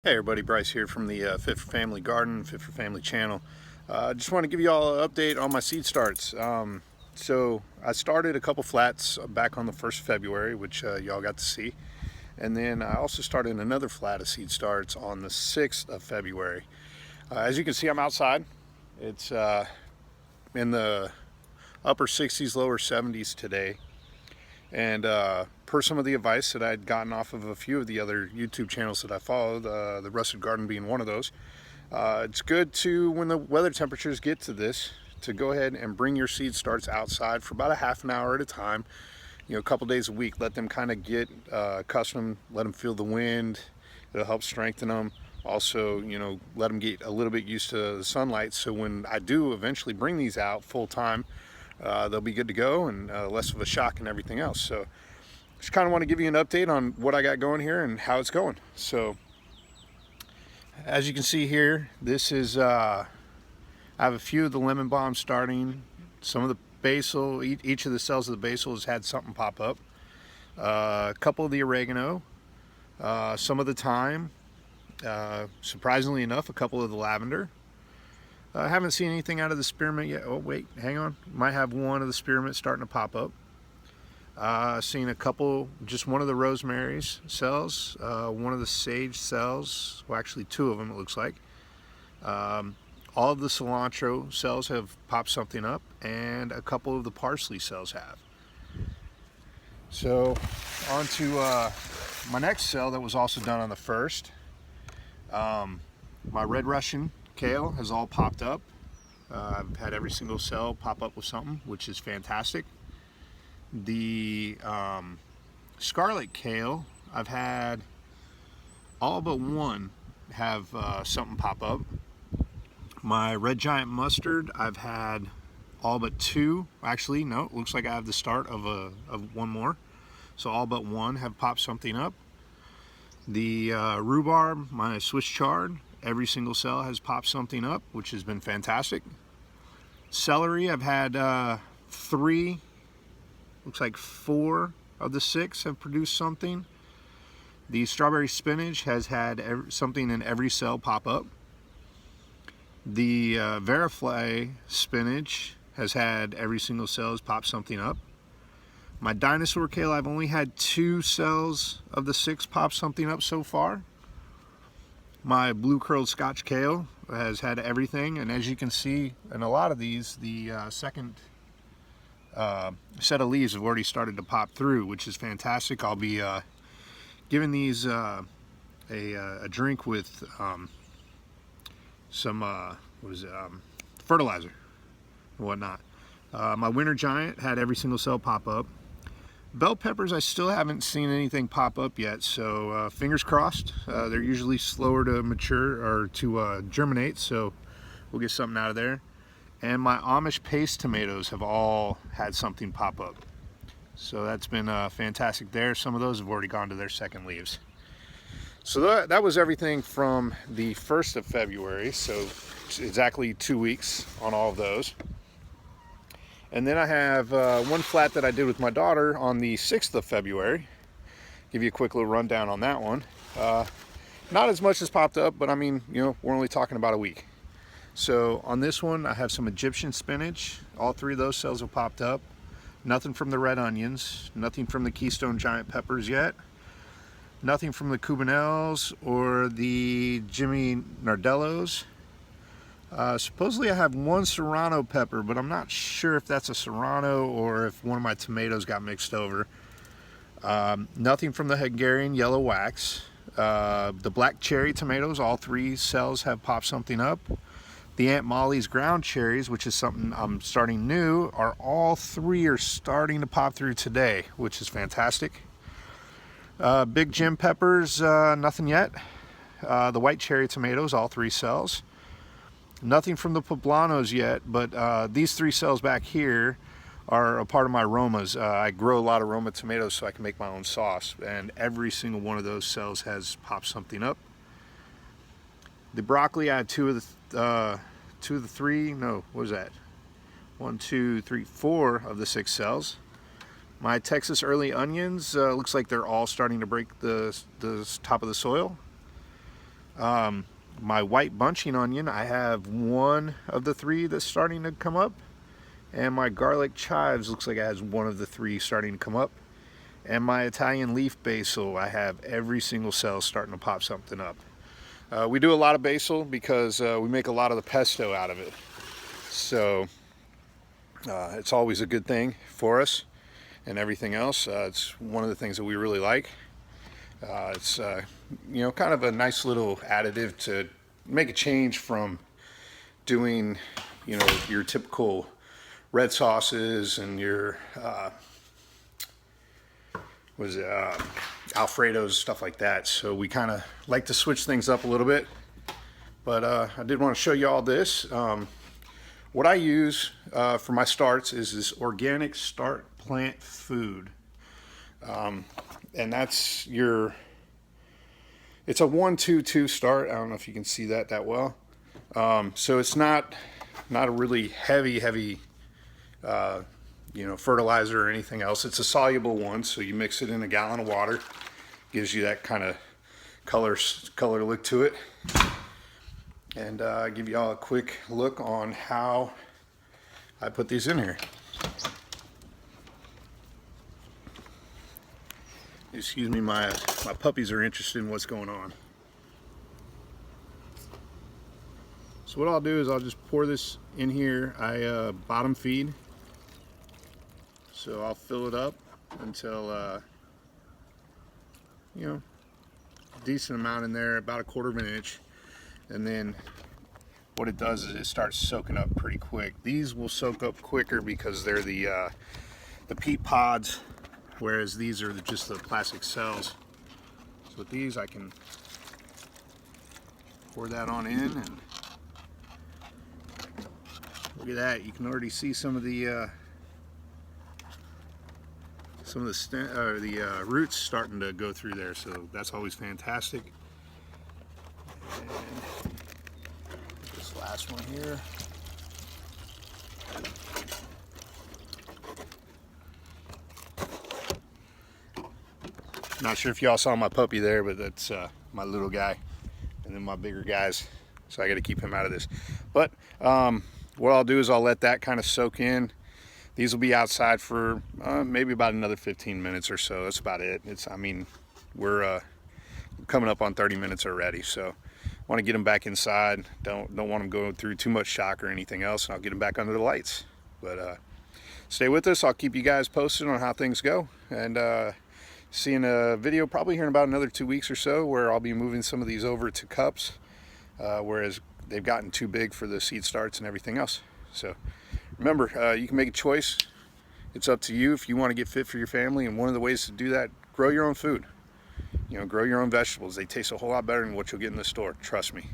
Hey everybody, Bryce here from the Fit for Family Garden, Fit for Family channel. Just want to give you all an update on my seed starts. So I started a couple flats back on the 1st of February, which y'all got to see. And then I also started another flat of seed starts on the 6th of February. As you can see, I'm outside. It's in the upper 60s, lower 70s today. And per some of the advice that I'd gotten off of a few of the other YouTube channels that I followed, the Rusted Garden being one of those, it's good to, when the weather temperatures get to this, to go ahead and bring your seed starts outside for about a half an hour at a time, a couple days a week. Let them kind of get accustomed, let them feel the wind. It'll help strengthen them. Also, let them get a little bit used to the sunlight, so when I do eventually bring these out full time, they'll be good to go and less of a shock and everything else. So just kind of want to give you an update on what I got going here and how it's going. So as you can see here, this is I have a few of the lemon balm starting. Some of the basil, each of the cells of the basil has had something pop up. A couple of the oregano, some of the thyme, surprisingly enough, a couple of the lavender. I haven't seen anything out of the spearmint yet. Oh wait, hang on. Might have one of the spearmint starting to pop up. Seen a couple, just one of the rosemary's cells, one of the sage cells, well actually two of them it looks like. All of the cilantro cells have popped something up, and a couple of the parsley cells have. So on to my next cell that was also done on the 1st. My red Russian kale has all popped up. I've had every single cell pop up with something, which is fantastic. The scarlet kale, I've had all but one have something pop up. My red giant mustard, I've had all but two. Actually, no, it looks like I have the start of one more. So all but one have popped something up. The rhubarb, my Swiss chard, every single cell has popped something up, which has been fantastic. Celery, I've had 3, looks like 4 of the 6 have produced something. The strawberry spinach has had something in every cell pop up. The Verifly spinach has had every single cell has popped something up. My dinosaur kale, I've only had 2 cells of the 6 pop something up so far. My blue curled Scotch kale has had everything, and as you can see in a lot of these, the second set of leaves have already started to pop through, which is fantastic. I'll be giving these a drink with some fertilizer and whatnot. My winter giant had every single cell pop up. Bell peppers, I still haven't seen anything pop up yet, so fingers crossed. They're usually slower to mature or to germinate, so we'll get something out of there. And my Amish paste tomatoes have all had something pop up, so that's been fantastic there. Some of those have already gone to their second leaves. So that was everything from the 1st of February, so exactly 2 weeks on all of those. And then I have one flat that I did with my daughter on the 6th of February. Give you a quick little rundown on that one. Not as much as popped up, but I mean, we're only talking about a week. So on this one, I have some Egyptian spinach. All 3 of those cells have popped up. Nothing from the red onions, nothing from the Keystone giant peppers yet. Nothing from the Cubanelles or the Jimmy Nardellos. Supposedly I have one serrano pepper, but I'm not sure if that's a serrano or if one of my tomatoes got mixed over. Nothing from the Hungarian yellow wax. The black cherry tomatoes, all 3 cells have popped something up. The Aunt Molly's ground cherries, which is something I'm starting new, all 3 are starting to pop through today, which is fantastic. Big Jim peppers, nothing yet. The white cherry tomatoes, all 3 cells. Nothing from the poblanos yet, but these 3 cells back here are a part of my Romas. I grow a lot of Roma tomatoes so I can make my own sauce, and every single one of those cells has popped something up. The broccoli, I had 2 of the 3, no, what is that? 1, 2, 3, 4 of the 6 cells. My Texas early onions, looks like they're all starting to break the top of the soil. My white bunching onion, I have one of the three that's starting to come up. And my garlic chives looks like it has one of the three starting to come up. And my Italian leaf basil, I have every single cell starting to pop something up. We do a lot of basil because we make a lot of the pesto out of it. So it's always a good thing for us and everything else. It's one of the things that we really like. It's you know, kind of a nice little additive to make a change from doing, you know, your typical red sauces and your Alfredos, stuff like that. So we kind of like to switch things up a little bit. But I did want to show you all this. What I use for my starts is this organic start plant food. And that's it's a 1-2-2 start. I don't know if you can see that well. So it's not a really heavy you know, fertilizer or anything else. It's a soluble one, so you mix it in a gallon of water. Gives you that kind of color look to it. And give you all a quick look on how I put these in here. Excuse me, my puppies are interested in what's going on. So what I'll do is I'll just pour this in here. I bottom feed. So I'll fill it up until, you know, decent amount in there, about 1/4 of an inch. And then what it does is it starts soaking up pretty quick. These will soak up quicker because they're the peat pods, whereas these are just the plastic cells. So with these I can pour that on in, and look at that. You can already see some of the roots starting to go through there, so that's always fantastic. And this last one here. Not sure if y'all saw my puppy there, but that's my little guy, and then my bigger guys, so I got to keep him out of this. But what I'll do is I'll let that kind of soak in. These will be outside for maybe about another 15 minutes or so. That's about it. I mean, we're coming up on 30 minutes already, so want to get them back inside. Don't want them going through too much shock or anything else, and I'll get them back under the lights. But stay with us. I'll keep you guys posted on how things go, and see in a video probably here in about another 2 weeks or so, where I'll be moving some of these over to cups, whereas they've gotten too big for the seed starts and everything else. So remember, you can make a choice. It's up to you if you want to get fit for your family, and one of the ways to do that, grow your own food. You know, grow your own vegetables. They taste a whole lot better than what you'll get in the store, trust me.